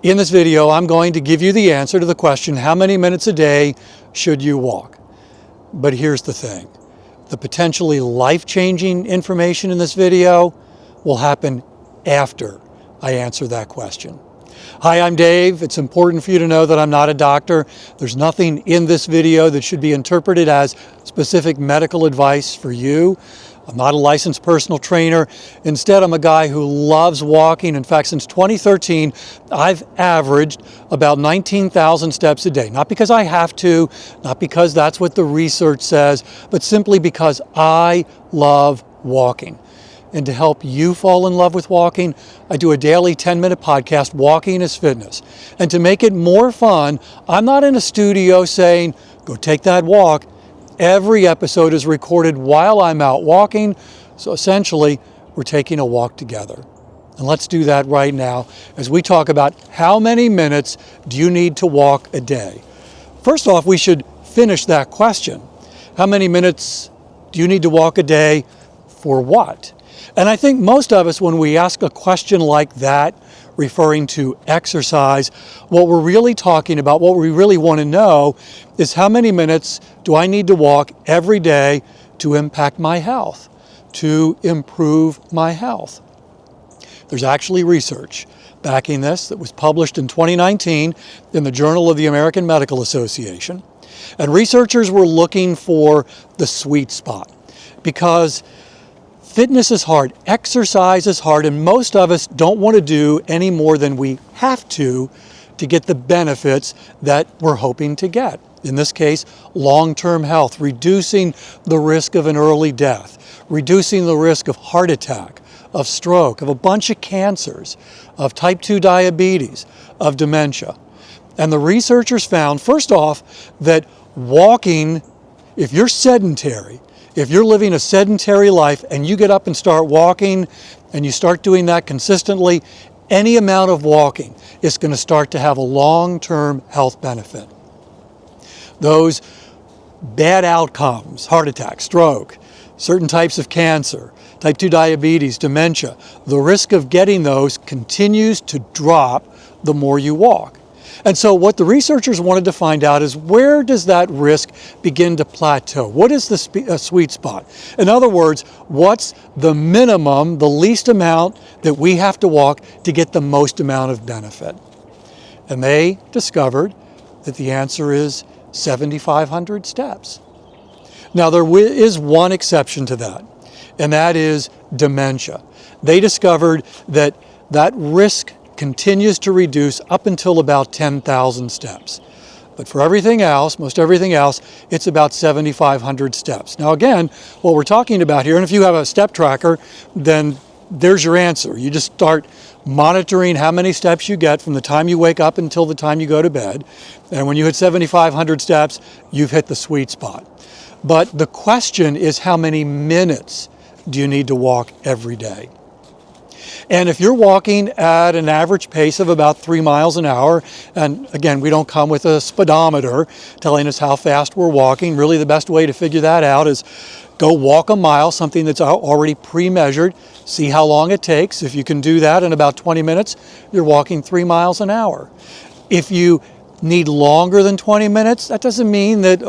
In this video, I'm going to give you the answer to the question, how many minutes a day should you walk? But here's the thing. The potentially life-changing information in this video will happen after I answer that question. Hi, I'm Dave. It's important for you to know that I'm not a doctor. There's nothing in this video that should be interpreted as specific medical advice for you. I'm not a licensed personal trainer. Instead, I'm a guy who loves walking. In fact, since 2013, I've averaged about 19,000 steps a day. Not because I have to, not because that's what the research says, but simply because I love walking. And to help you fall in love with walking, I do a daily 10-minute podcast, Walking is Fitness. And to make it more fun, I'm not in a studio saying, go take that walk. Every episode is recorded while I'm out walking, so essentially we're taking a walk together. And let's do that right now as we talk about how many minutes do you need to walk a day. First off, we should finish that question. How many minutes do you need to walk a day for what? And I think most of us, when we ask a question like that, referring to exercise, what we're really talking about, what we really want to know is how many minutes do I need to walk every day to impact my health, to improve my health. There's actually research backing this that was published in 2019 in the Journal of the American Medical Association. And researchers were looking for the sweet spot because fitness is hard, exercise is hard, and most of us don't want to do any more than we have to get the benefits that we're hoping to get. In this case, long-term health, reducing the risk of an early death, reducing the risk of heart attack, of stroke, of a bunch of cancers, of type 2 diabetes, of dementia. And the researchers found, first off, that walking, if you're sedentary, if you're living a sedentary life and you get up and start walking and you start doing that consistently, any amount of walking is going to start to have a long-term health benefit. Those bad outcomes, heart attack, stroke, certain types of cancer, type 2 diabetes, dementia, the risk of getting those continues to drop the more you walk. And so what the researchers wanted to find out is, where does that risk begin to plateau? What is the sweet spot? In other words, what's the minimum, the least amount that we have to walk to get the most amount of benefit? And they discovered that the answer is 7,500 steps. Now there is one exception to that, and that is dementia. They discovered that that risk continues to reduce up until about 10,000 steps. But for everything else, most everything else, it's about 7,500 steps. Now again, what we're talking about here, and if you have a step tracker, then there's your answer. You just start monitoring how many steps you get from the time you wake up until the time you go to bed. And when you hit 7,500 steps, you've hit the sweet spot. But the question is, how many minutes do you need to walk every day? And if you're walking at an average pace of about 3 miles an hour, and again, we don't come with a speedometer telling us how fast we're walking. Really, the best way to figure that out is go walk a mile, something that's already pre-measured, see how long it takes. If you can do that in about 20 minutes, you're walking 3 miles an hour. If you need longer than 20 minutes, that doesn't mean that,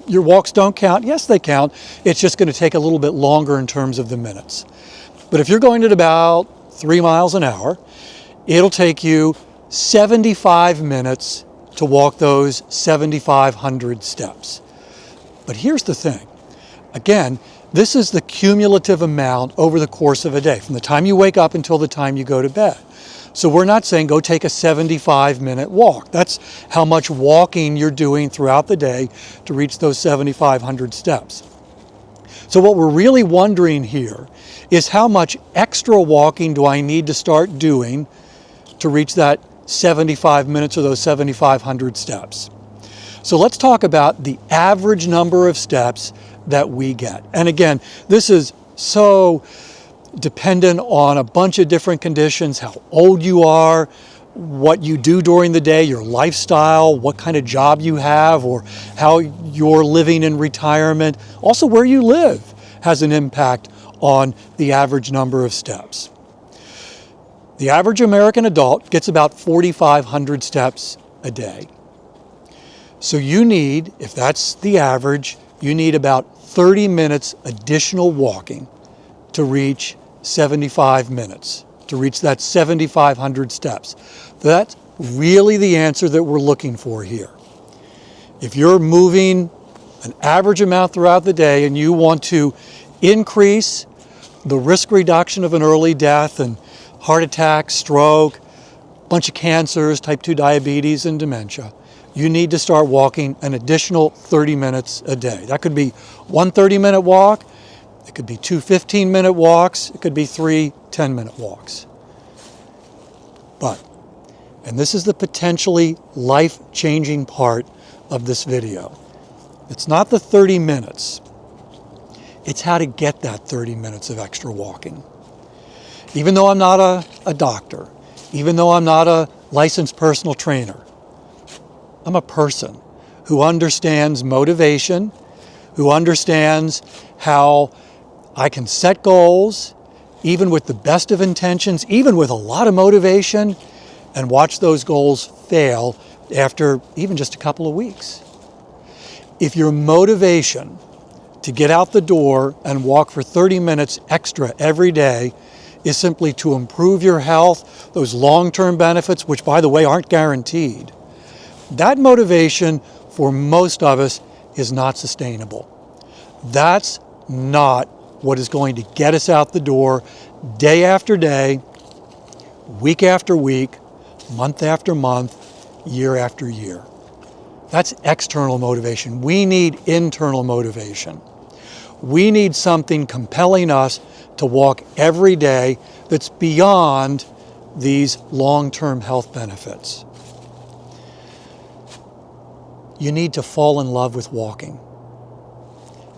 your walks don't count. Yes, they count. It's just going to take a little bit longer in terms of the minutes. But if you're going at about 3 miles an hour, it'll take you 75 minutes to walk those 7,500 steps. But here's the thing. Again, this is the cumulative amount over the course of a day, from the time you wake up until the time you go to bed. So we're not saying go take a 75-minute walk. That's how much walking you're doing throughout the day to reach those 7,500 steps. So what we're really wondering here is, how much extra walking do I need to start doing to reach that 75 minutes or those 7,500 steps? So let's talk about the average number of steps that we get. And again, this is so dependent on a bunch of different conditions, how old you are, what you do during the day, your lifestyle, what kind of job you have, or how you're living in retirement. Also, where you live has an impact on the average number of steps. The average American adult gets about 4,500 steps a day. So you need, if that's the average, you need about 30 minutes additional walking to reach 75 minutes, to reach that 7,500 steps. That's really the answer that we're looking for here. If you're moving an average amount throughout the day and you want to increase the risk reduction of an early death and heart attack, stroke, bunch of cancers, type 2 diabetes, and dementia, you need to start walking an additional 30 minutes a day. That could be one 30-minute walk, it could be two 15-minute walks, it could be three 10-minute walks. But, and this is the potentially life-changing part of this video, it's not the 30 minutes, it's how to get that 30 minutes of extra walking. Even though I'm not a doctor, even though I'm not a licensed personal trainer, I'm a person who understands motivation, who understands how I can set goals, even with the best of intentions, even with a lot of motivation, and watch those goals fail after even just a couple of weeks. If your motivation to get out the door and walk for 30 minutes extra every day is simply to improve your health, those long-term benefits, which by the way aren't guaranteed, that motivation for most of us is not sustainable. That's not what is going to get us out the door day after day, week after week, month after month, year after year. That's external motivation. We need internal motivation. We need something compelling us to walk every day that's beyond these long-term health benefits. You need to fall in love with walking.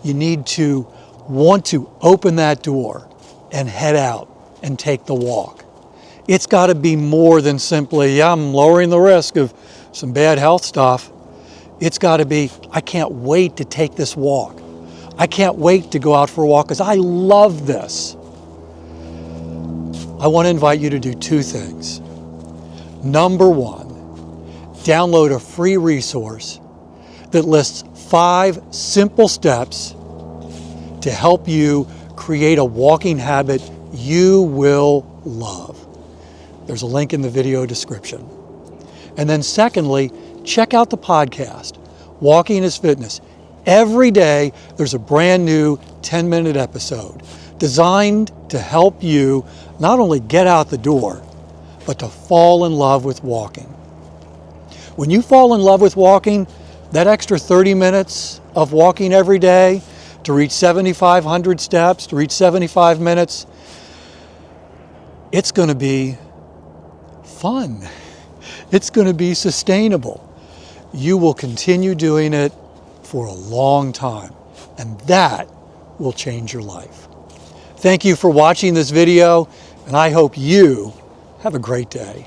You need to want to open that door and head out and take the walk. It's got to be more than simply, yeah, I'm lowering the risk of some bad health stuff. It's got to be, I can't wait to take this walk. I can't wait to go out for a walk because I love this. I want to invite you to do two things. Number one, download a free resource that lists 5 simple steps to help you create a walking habit you will love. There's a link in the video description. And then secondly, check out the podcast, Walking is Fitness. Every day there's a brand new 10-minute episode designed to help you not only get out the door, but to fall in love with walking. When you fall in love with walking, that extra 30 minutes of walking every day to reach 7,500 steps, to reach 75 minutes, it's going to be fun. It's going to be sustainable. You will continue doing it for a long time, and that will change your life. Thank you for watching this video, and I hope you have a great day.